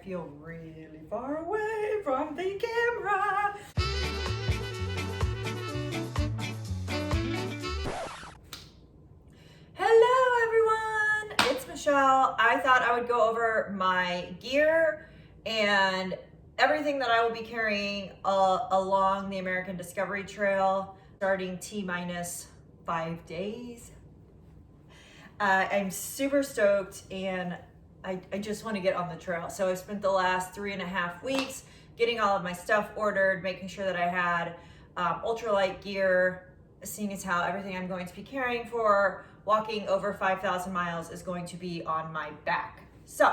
feel really far away from the camera. Hello everyone, it's Michelle. I thought I would go over my gear and everything that I will be carrying along the American Discovery Trail starting T-minus 5 days. I'm super stoked and I just want to get on the trail. So I've spent the last 3.5 weeks getting all of my stuff ordered, making sure that I had ultralight gear, seeing as how everything I'm going to be carrying for walking over 5,000 miles is going to be on my back. So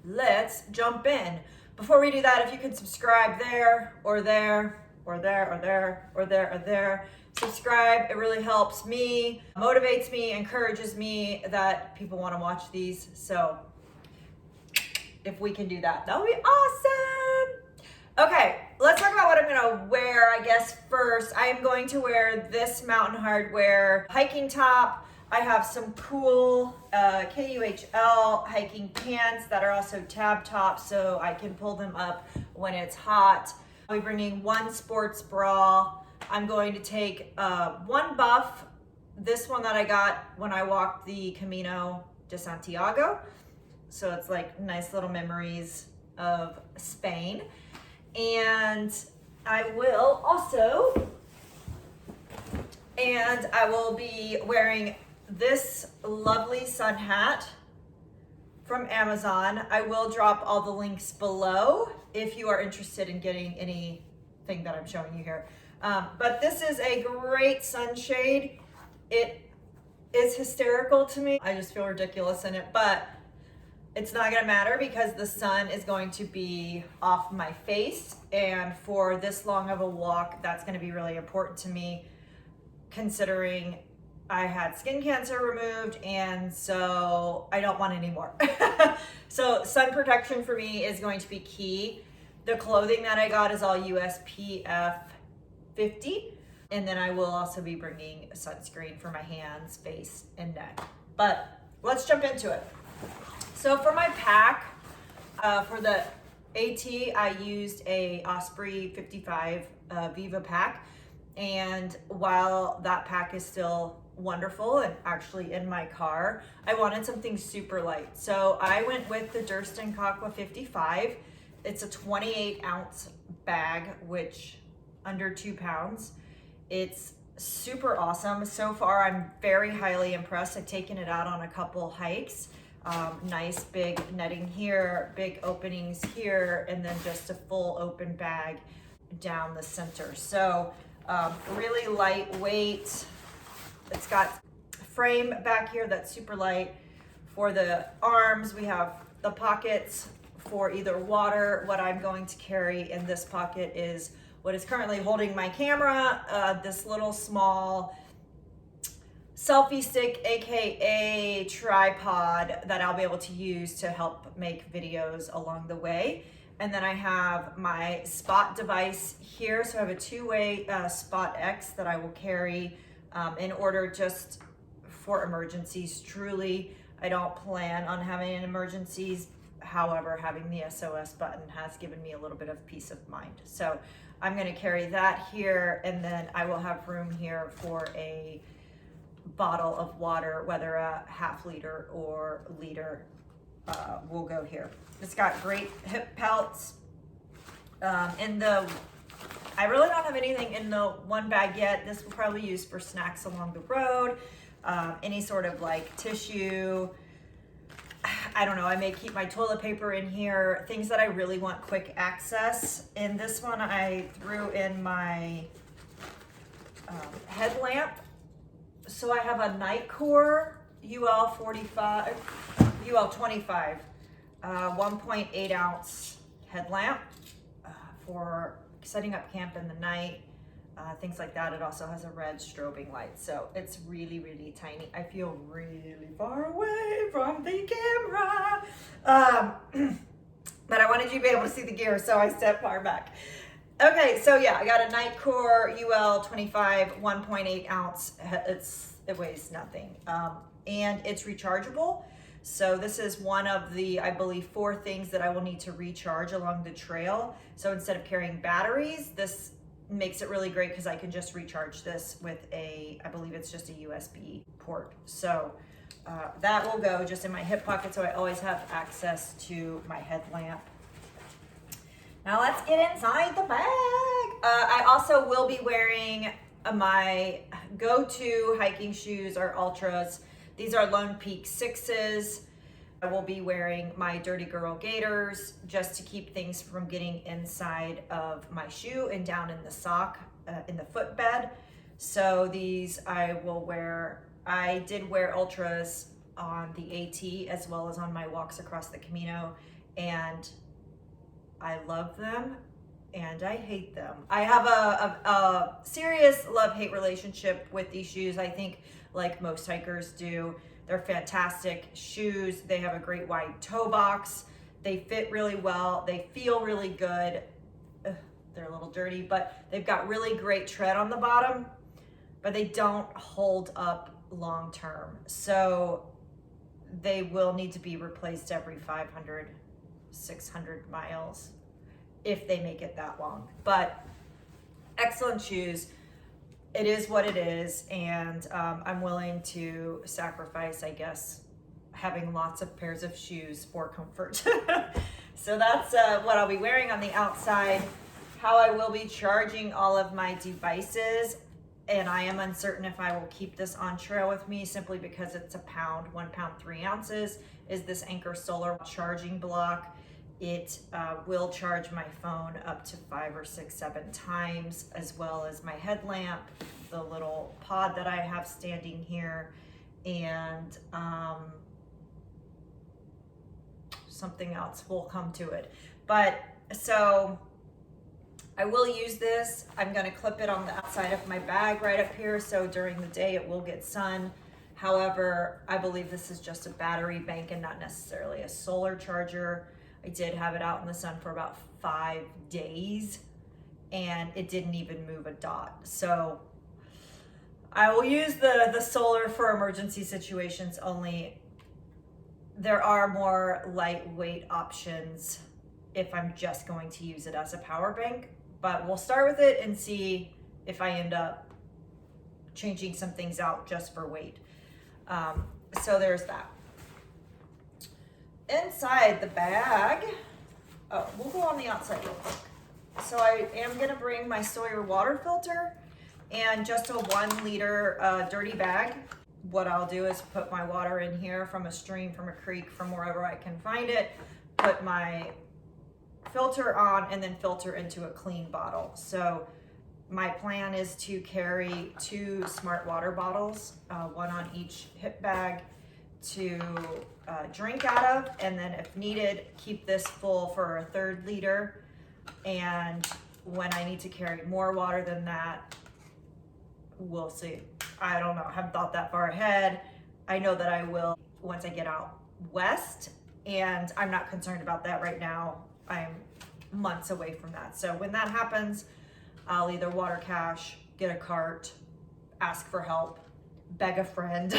let's jump in. Before we do that, if you can subscribe there or there or there or there or there or there, subscribe. It really helps me, motivates me, encourages me that people want to watch these. So if we can do that, that would be awesome. Okay, let's talk about what I'm gonna wear, I guess, first. I am going to wear this Mountain Hardwear hiking top. I have some cool KUHL hiking pants that are also tab tops, so I can pull them up when it's hot. I'll be bringing one sports bra. I'm going to take one buff, this one that I got when I walked the Camino de Santiago. So it's like nice little memories of Spain. And I will be wearing this lovely sun hat from Amazon. I will drop all the links below if you are interested in getting anything that I'm showing you here. But this is a great sunshade. It is hysterical to me. I just feel ridiculous in it, but it's not gonna matter because the sun is going to be off my face. And for this long of a walk, that's gonna be really important to me considering I had skin cancer removed, and so I don't want any more. So sun protection for me is going to be key. The clothing that I got is all USPF 50. And then I will also be bringing sunscreen for my hands, face, and neck. But let's jump into it. So for my pack, for the AT, I used a Osprey 55 Viva pack. And while that pack is still wonderful and actually in my car, I wanted something super light. So I went with the Durst & Kakwa 55. It's a 28 ounce bag, which under 2 pounds. It's super awesome. So far, I'm very highly impressed. I've taken it out on a couple hikes. Nice big netting here, big openings here, and then just a full open bag down the center. So really lightweight. It's got a frame back here that's super light. For the arms, we have the pockets for either water. What I'm going to carry in this pocket is what is currently holding my camera, this little small selfie stick, AKA tripod, that I'll be able to use to help make videos along the way. And then I have my spot device here. So I have a 2-way Spot X that I will carry in order just for emergencies. Truly, I don't plan on having any emergencies. However, having the SOS button has given me a little bit of peace of mind. So I'm going to carry that here, and then I will have room here for a bottle of water, whether a half liter or liter will go here. It's got great hip pelts. I really don't have anything in the one bag yet. This will probably use for snacks along the road, any sort of like tissue. I don't know, I may keep my toilet paper in here, things that I really want quick access. In this one, I threw in my headlamp. So I have a Nightcore UL 25, 1.8 ounce headlamp for setting up camp in the night, things like that. It also has a red strobing light, so it's really, really tiny. I feel really far away from the camera, but I wanted you to be able to see the gear, so I stepped far back. Okay, so yeah, I got a Nightcore UL 25, 1.8 ounce. It weighs nothing, and it's rechargeable. So this is one of the, I believe, 4 things that I will need to recharge along the trail. So instead of carrying batteries, this makes it really great because I can just recharge this with a, I believe it's just a USB port. So that will go just in my hip pocket, so I always have access to my headlamp. Now let's get inside the bag. I also will be wearing my go-to hiking shoes are Ultras. These are Lone Peak 6s. I will be wearing my Dirty Girl gaiters just to keep things from getting inside of my shoe and down in the sock, in the footbed. So these I will wear. I did wear Ultras on the AT as well as on my walks across the Camino, and I love them and I hate them. I have a serious love-hate relationship with these shoes. I think like most hikers do. They're fantastic shoes. They have a great wide toe box. They fit really well. They feel really good. Ugh, they're a little dirty, but they've got really great tread on the bottom, but they don't hold up long term. So they will need to be replaced every 500, 600 miles if they make it that long. But excellent shoes. It is what it is, and I'm willing to sacrifice, I guess, having lots of pairs of shoes for comfort. So that's what I'll be wearing on the outside. How I will be charging all of my devices, and I am uncertain if I will keep this on trail with me simply because it's a pound, 1 pound, 3 ounces, is this Anchor Solar charging block. It will charge my phone up to 5 or 6, 7 times, as well as my headlamp, the little pod that I have standing here, and something else will come to it. But so I will use this. I'm going to clip it on the outside of my bag right up here, so during the day it will get sun. However, I believe this is just a battery bank and not necessarily a solar charger. I did have it out in the sun for about 5 days and it didn't even move a dot. So I will use the solar for emergency situations only. There are more lightweight options if I'm just going to use it as a power bank, but we'll start with it and see if I end up changing some things out just for weight. So there's that. Inside the bag, oh, we'll go on the outside real quick. So I am gonna bring my Sawyer water filter and just a 1 liter dirty bag. What I'll do is put my water in here from a stream, from a creek, from wherever I can find it, put my filter on, and then filter into a clean bottle. So my plan is to carry 2 smart water bottles, 1 on each hip bag, to drink out of, and then if needed, keep this full for a 3rd liter. And when I need to carry more water than that, we'll see. I don't know, I haven't thought that far ahead. I know that I will once I get out west, and I'm not concerned about that right now. I'm months away from that. So when that happens, I'll either water cache, get a cart, ask for help, beg a friend.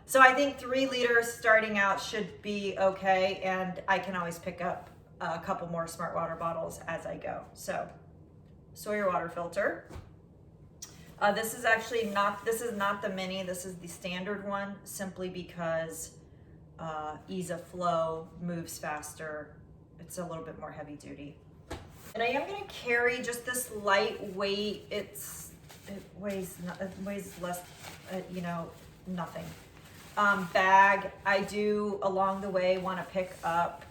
So I think 3 liters starting out should be okay, and I can always pick up a couple more smart water bottles as I go. So Sawyer water filter. This is actually not, this is not the mini, this is the standard one, simply because ease of flow, moves faster. It's a little bit more heavy duty. And I am gonna carry just this lightweight, it weighs less, you know, nothing. Bag. I do along the way want to pick up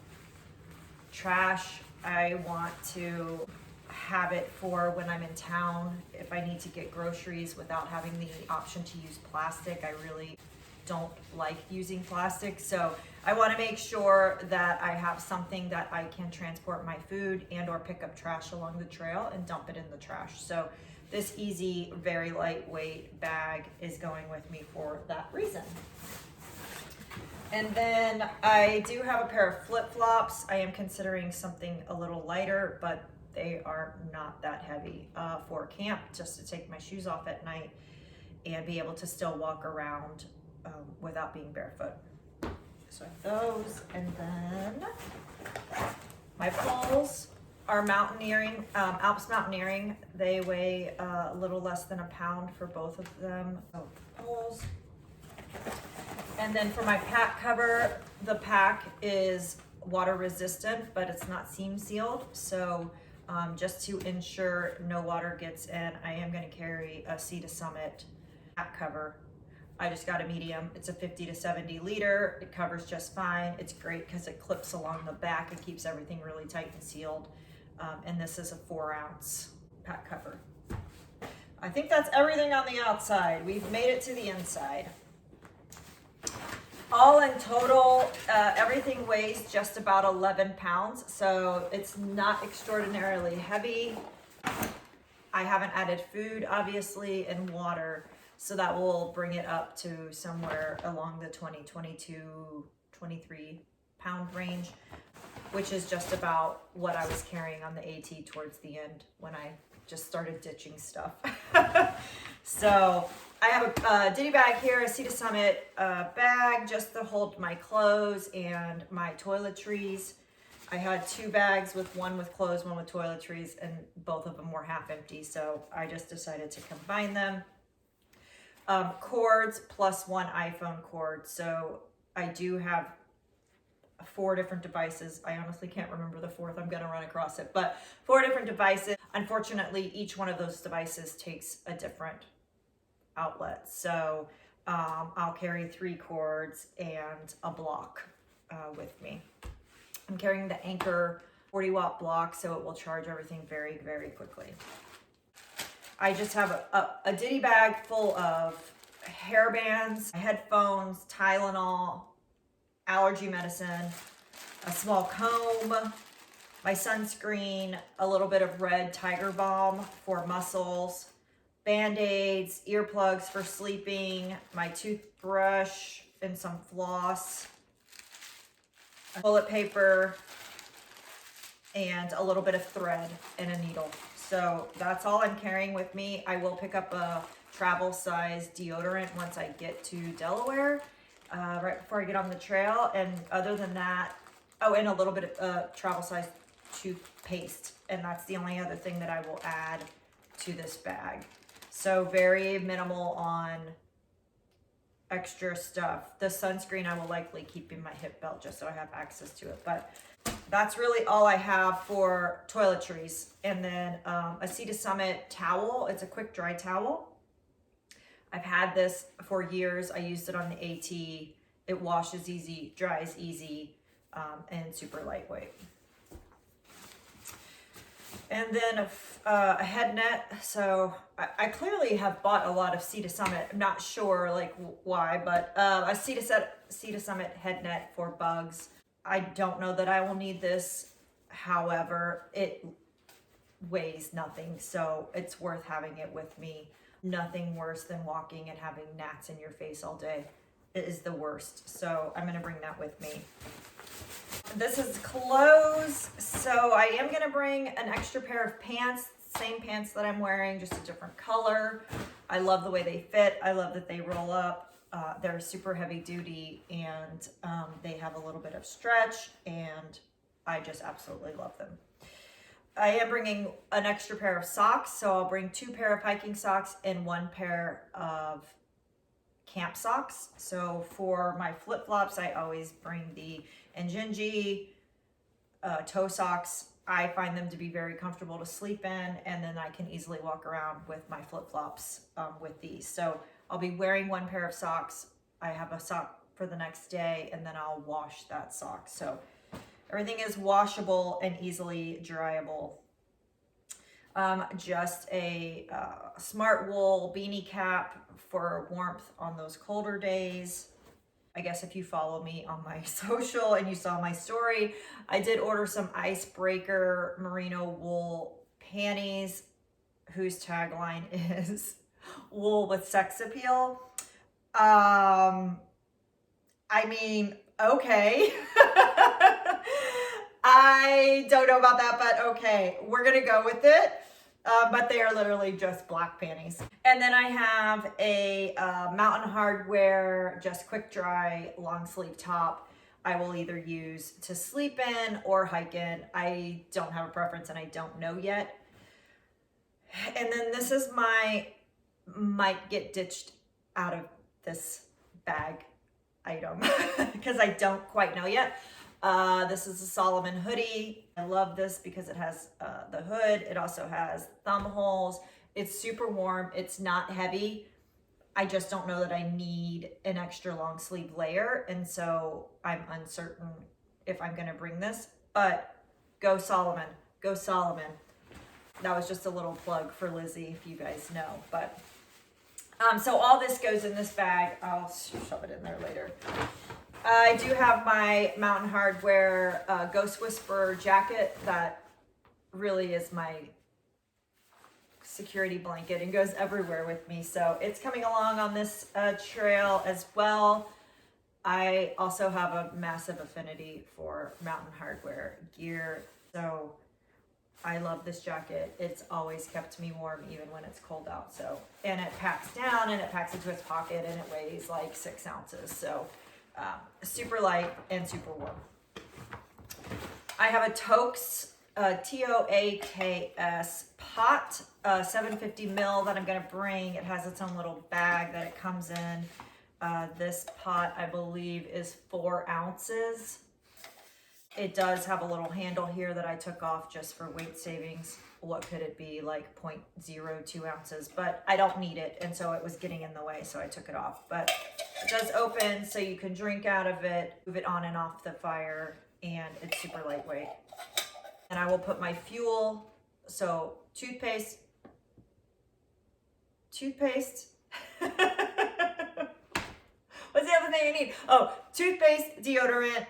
trash. I want to have it for when I'm in town, if I need to get groceries without having the option to use plastic. I really don't like using plastic, so I want to make sure that I have something that I can transport my food and or pick up trash along the trail and dump it in the trash. So this easy, very lightweight bag is going with me for that reason. And then I do have a pair of flip-flops. I am considering something a little lighter, but they are not that heavy for camp, just to take my shoes off at night and be able to still walk around without being barefoot. So those, and then my poles are mountaineering, Alps Mountaineering. They weigh a little less than a pound for both of them. So poles. And then for my pack cover, the pack is water resistant, but it's not seam sealed. So just to ensure no water gets in, I am going to carry a Sea to Summit pack cover. I just got a medium. It's a 50 to 70 liter. It covers just fine. It's great because it clips along the back and keeps everything really tight and sealed. And this is a 4-ounce pack cover. I think that's everything on the outside. We've made it to the inside. All in total, everything weighs just about 11 pounds, so it's not extraordinarily heavy. I haven't added food, obviously, and water, so that will bring it up to somewhere along the 20, 22, 23 pound range, which is just about what I was carrying on the AT towards the end when I just started ditching stuff. So I have a ditty bag here, a Sea to Summit bag just to hold my clothes and my toiletries. I had 2 bags, one with clothes, one with toiletries, and both of them were half empty, so I just decided to combine them. Cords plus 1 iPhone cord, so I do have 4 different devices. I honestly can't remember the 4th. I'm gonna run across it, but 4 different devices. Unfortunately, each one of those devices takes a different outlet. So I'll carry 3 cords and a block with me. I'm carrying the Anchor 40-watt block, so it will charge everything very, very quickly. I just have a ditty bag full of hair bands, headphones, Tylenol, allergy medicine, a small comb, my sunscreen, a little bit of red tiger balm for muscles, Band-Aids, earplugs for sleeping, my toothbrush and some floss, toilet paper, and a little bit of thread and a needle. So that's all I'm carrying with me. I will pick up a travel size deodorant once I get to Delaware, right before I get on the trail. And other than that, oh, and a little bit of travel size toothpaste. And that's the only other thing that I will add to this bag. So very minimal on extra stuff. The sunscreen I will likely keep in my hip belt just so I have access to it. But that's really all I have for toiletries. And then a Sea to Summit towel. It's a quick dry towel. I've had this for years. I used it on the AT. It washes easy, dries easy, and super lightweight. And then a head net. So I clearly have bought a lot of Sea to Summit. I'm not sure like why, but a Sea to Summit head net for bugs. I don't know that I will need this. However, it weighs nothing, so it's worth having it with me. Nothing worse than walking and having gnats in your face all day. It is the worst. So I'm gonna bring that with me. This is clothes. So I am gonna bring an extra pair of pants, same pants that I'm wearing, just a different color. I love the way they fit. I love that they roll up. They're super heavy duty and they have a little bit of stretch and I just absolutely love them. I am bringing an extra pair of socks. So I'll bring 2 pair of hiking socks and 1 pair of camp socks. So for my flip-flops, I always bring the Njinji toe socks. I find them to be very comfortable to sleep in, and then I can easily walk around with my flip-flops with these. So I'll be wearing 1 pair of socks. I have a sock for the next day, and then I'll wash that sock. So everything is washable and easily dryable. Just a smart wool beanie cap for warmth on those colder days. I guess if you follow me on my social and you saw my story, I did order some icebreaker merino wool panties whose tagline is wool with sex appeal. I mean, okay. I don't know about that, but okay, we're gonna go with it. But they are literally just black panties. And then I have a Mountain Hardwear, just quick dry, long sleeve top. I will either use to sleep in or hike in. I don't have a preference and I don't know yet. And then this is my might get ditched out of this bag item because I don't quite know yet. This is a Solomon hoodie. I love this because it has the hood. It also has thumb holes. It's super warm. It's not heavy. I just don't know that I need an extra long sleeve layer. And so I'm uncertain if I'm going to bring this, but go Solomon, go Solomon. That was just a little plug for Lizzie, if you guys know, but so all this goes in this bag. I'll shove it in there later. I do have my Mountain Hardwear Ghost Whisperer jacket that really is my security blanket and goes everywhere with me. So it's coming along on this trail as well. I also have a massive affinity for Mountain Hardwear gear. So I love this jacket. It's always kept me warm even when it's cold out. So, and it packs down and it packs into its pocket and it weighs like 6 ounces. So super light and super warm. I have a Toaks, Toaks pot, 750 mil that I'm gonna bring. It has its own little bag that it comes in. This pot, I believe, is 4 ounces. It does have a little handle here that I took off just for weight savings. What could it be, like 0.02 ounces, but I don't need it. And so it was getting in the way, so I took it off. But it does open so you can drink out of it, move it on and off the fire, and it's super lightweight. And I will put my fuel, so toothpaste. What's the other thing I need? Oh, toothpaste, deodorant,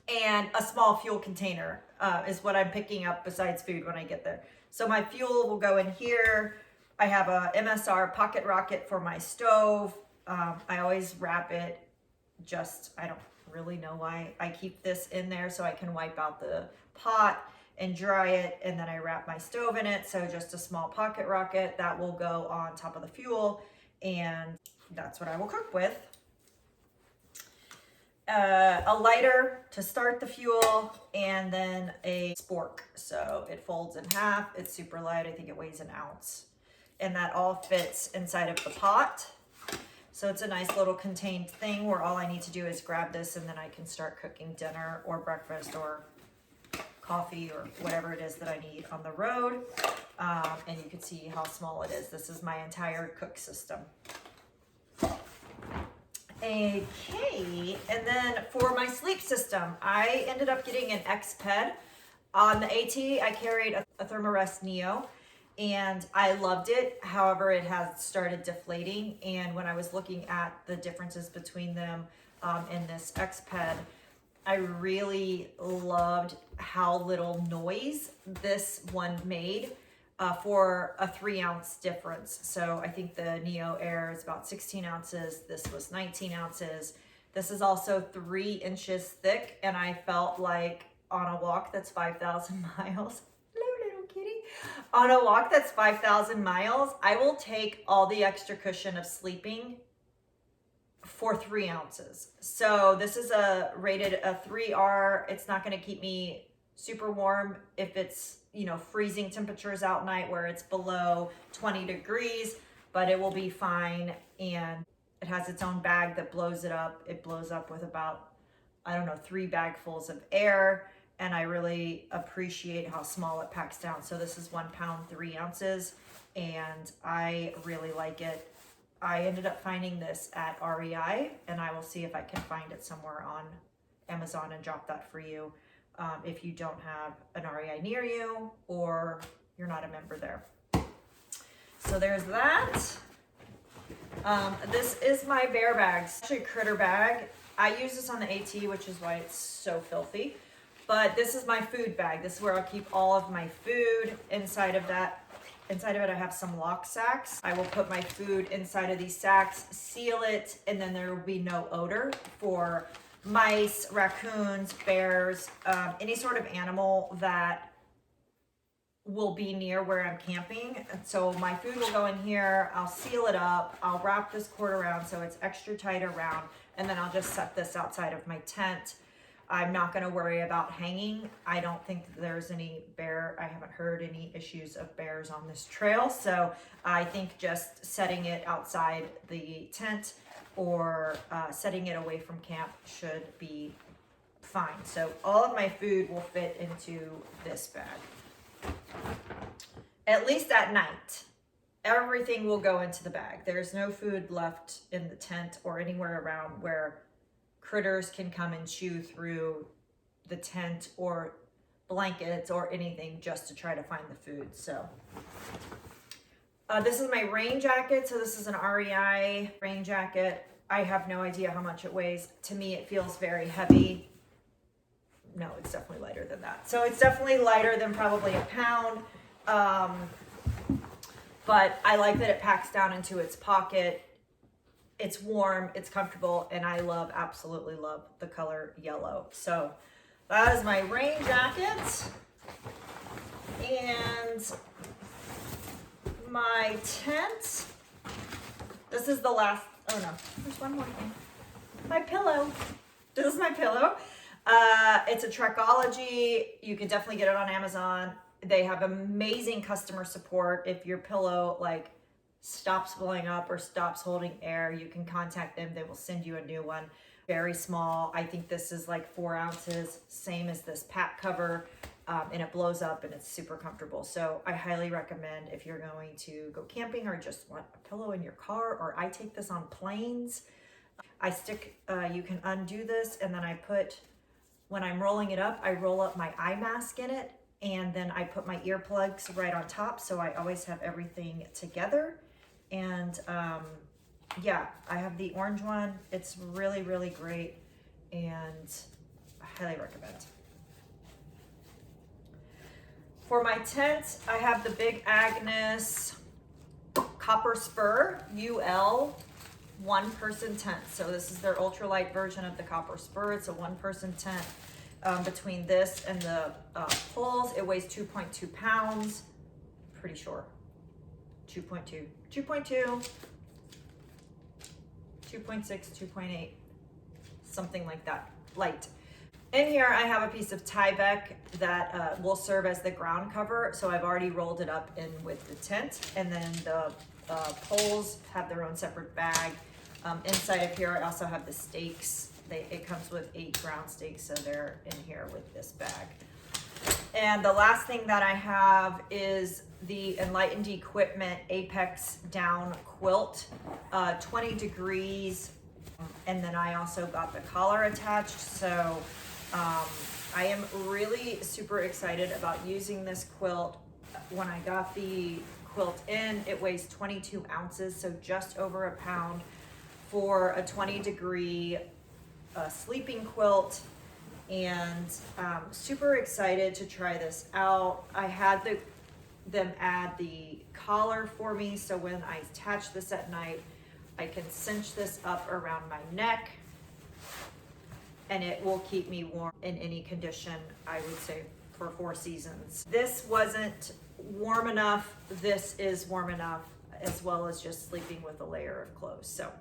and a small fuel container is what I'm picking up besides food when I get there. So my fuel will go in here. I have a MSR pocket rocket for my stove. I always wrap it, I don't really know why. I keep this in there so I can wipe out the pot and dry it, and then I wrap my stove in it. So just a small pocket rocket that will go on top of the fuel, and that's what I will cook with. A lighter to start the fuel, and then a spork. So it folds in half. It's super light. I think it weighs 1 ounce. And that all fits inside of the pot. So it's a nice little contained thing where all I need to do is grab this and then I can start cooking dinner or breakfast or coffee or whatever it is that I need on the road. And you can see how small it is. This is my entire cook system. Okay, and then for my sleep system, I ended up getting an X-Ped. On the AT, I carried a Thermarest Neo, and I loved it. However, it has started deflating, and when I was looking at the differences between them in this X-Ped, I really loved how little noise this one made. For a 3 ounce difference. So I think the Neo Air is about 16 ounces. This was 19 ounces. This is also 3 inches thick. And I felt like on a walk that's 5,000 miles, hello little kitty, on a walk that's 5,000 miles, I will take all the extra cushion of sleeping for 3 ounces. So this is rated a 3R. It's not gonna keep me super warm if it's, you know, freezing temperatures out night where it's below 20 degrees, but it will be fine. And it has its own bag that blows it up. It blows up with about, I don't know, 3 bagfuls of air. And I really appreciate how small it packs down. So this is 1 pound, 3 ounces, and I really like it. I ended up finding this at REI, and I will see if I can find it somewhere on Amazon and drop that for you. If you don't have an REI near you or you're not a member there. So there's that. This is my bear bag. It's actually a critter bag. I use this on the AT, which is why it's so filthy. But this is my food bag. This is where I'll keep all of my food. Inside of it, I have some lock sacks. I will put my food inside of these sacks, seal it, and then there will be no odor for mice, raccoons, bears, any sort of animal that will be near where I'm camping. And so my food will go in here. I'll seal it up. I'll wrap this cord around so it's extra tight around. and then I'll just set this outside of my tent. I'm not gonna worry about hanging. I don't think there's any I haven't heard any issues of bears on this trail. So I think just setting it outside the tent or setting it away from camp should be fine. So all of my food will fit into this bag. At least at night, everything will go into the bag. There's no food left in the tent or anywhere around where critters can come and chew through the tent or blankets or anything just to try to find the food. So this is my rain jacket. So this is an REI rain jacket. I have no idea how much it weighs. To me, it feels very heavy. No, it's definitely lighter than that. So it's definitely lighter than probably a pound. But I like that it packs down into its pocket. It's warm, it's comfortable, and I absolutely love the color yellow. So that is my rain jacket. And my tent. This is the last, oh no, there's one more thing. My pillow. This is my pillow. It's a Trekology. You can definitely get it on Amazon. They have amazing customer support. If your pillow like stops blowing up or stops holding air, you can contact them. They will send you a new one. Very small. I think this is like 4 ounces, same as this pack cover, and it blows up and it's super comfortable. So I highly recommend if you're going to go camping or just want a pillow in your car, or I take this on planes. You can undo this, and then when I'm rolling it up, I roll up my eye mask in it, and then I put my earplugs right on top, so I always have everything together. And yeah, I have the orange one. It's really, really great, and I highly recommend. For my tent, I have the Big Agnes Copper Spur UL one-person tent. So this is their ultralight version of the Copper Spur. It's a one-person tent. Between this and the poles, it weighs 2.2 pounds. Pretty sure. 2.2, 2.6, 2.8, something like that. Light. In here, I have a piece of Tyvek that will serve as the ground cover. So I've already rolled it up in with the tent, and then the poles have their own separate bag. Inside of here, I also have the stakes. It comes with 8 ground stakes, so they're in here with this bag. And the last thing that I have is the Enlightened Equipment Apex Down Quilt, 20 degrees. And then I also got the collar attached. So I am really super excited about using this quilt. When I got the quilt in, it weighs 22 ounces, so just over a pound for a 20-degree sleeping quilt. And super excited to try this out. I had them add the collar for me, so when I attach this at night, I can cinch this up around my neck, and it will keep me warm in any condition, I would say, for 4 seasons. This wasn't warm enough. This is warm enough, as well as just sleeping with a layer of clothes. So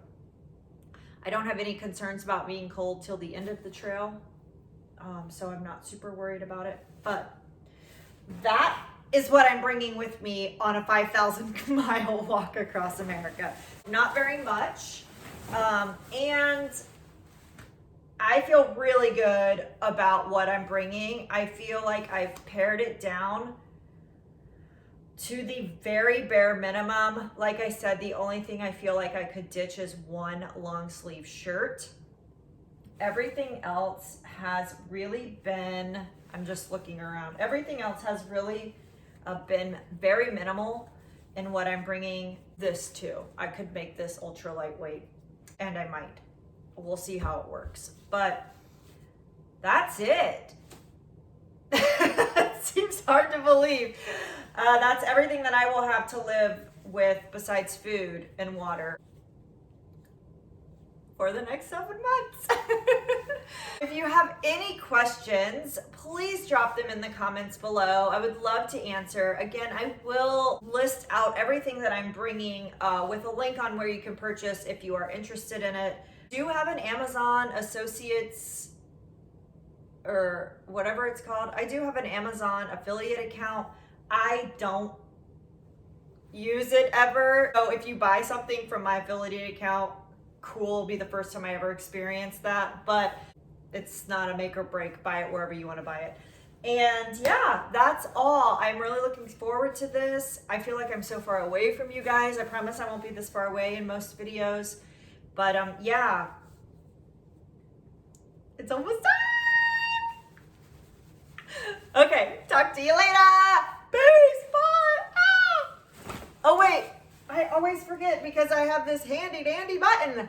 I don't have any concerns about being cold till the end of the trail. So I'm not super worried about it. But that is what I'm bringing with me on a 5,000 mile walk across America. Not very much. And I feel really good about what I'm bringing. I feel like I've pared it down to the very bare minimum. Like I said, the only thing I feel like I could ditch is one long sleeve shirt. Everything else has really been, I'm just looking around, everything else has really been very minimal in what I'm bringing this to. I could make this ultra lightweight, and I might. We'll see how it works. But that's it. It seems hard to believe. That's everything that I will have to live with besides food and water for the next 7 months. If you have any questions, please drop them in the comments below. I would love to answer. Again, I will list out everything that I'm bringing with a link on where you can purchase if you are interested in it. Do you have an Amazon Associates or whatever it's called? I do have an Amazon affiliate account. I don't use it ever. So if you buy something from my affiliate account, cool, be the first time I ever experienced that, but it's not a make or break. Buy it wherever you want to buy it. And yeah, that's all. I'm really looking forward to this. I feel like I'm so far away from you guys. I promise I won't be this far away in most videos, but yeah, it's almost time. Okay, talk to you later. Peace, bye. Ah! Oh wait, I always forget because I have this handy dandy button.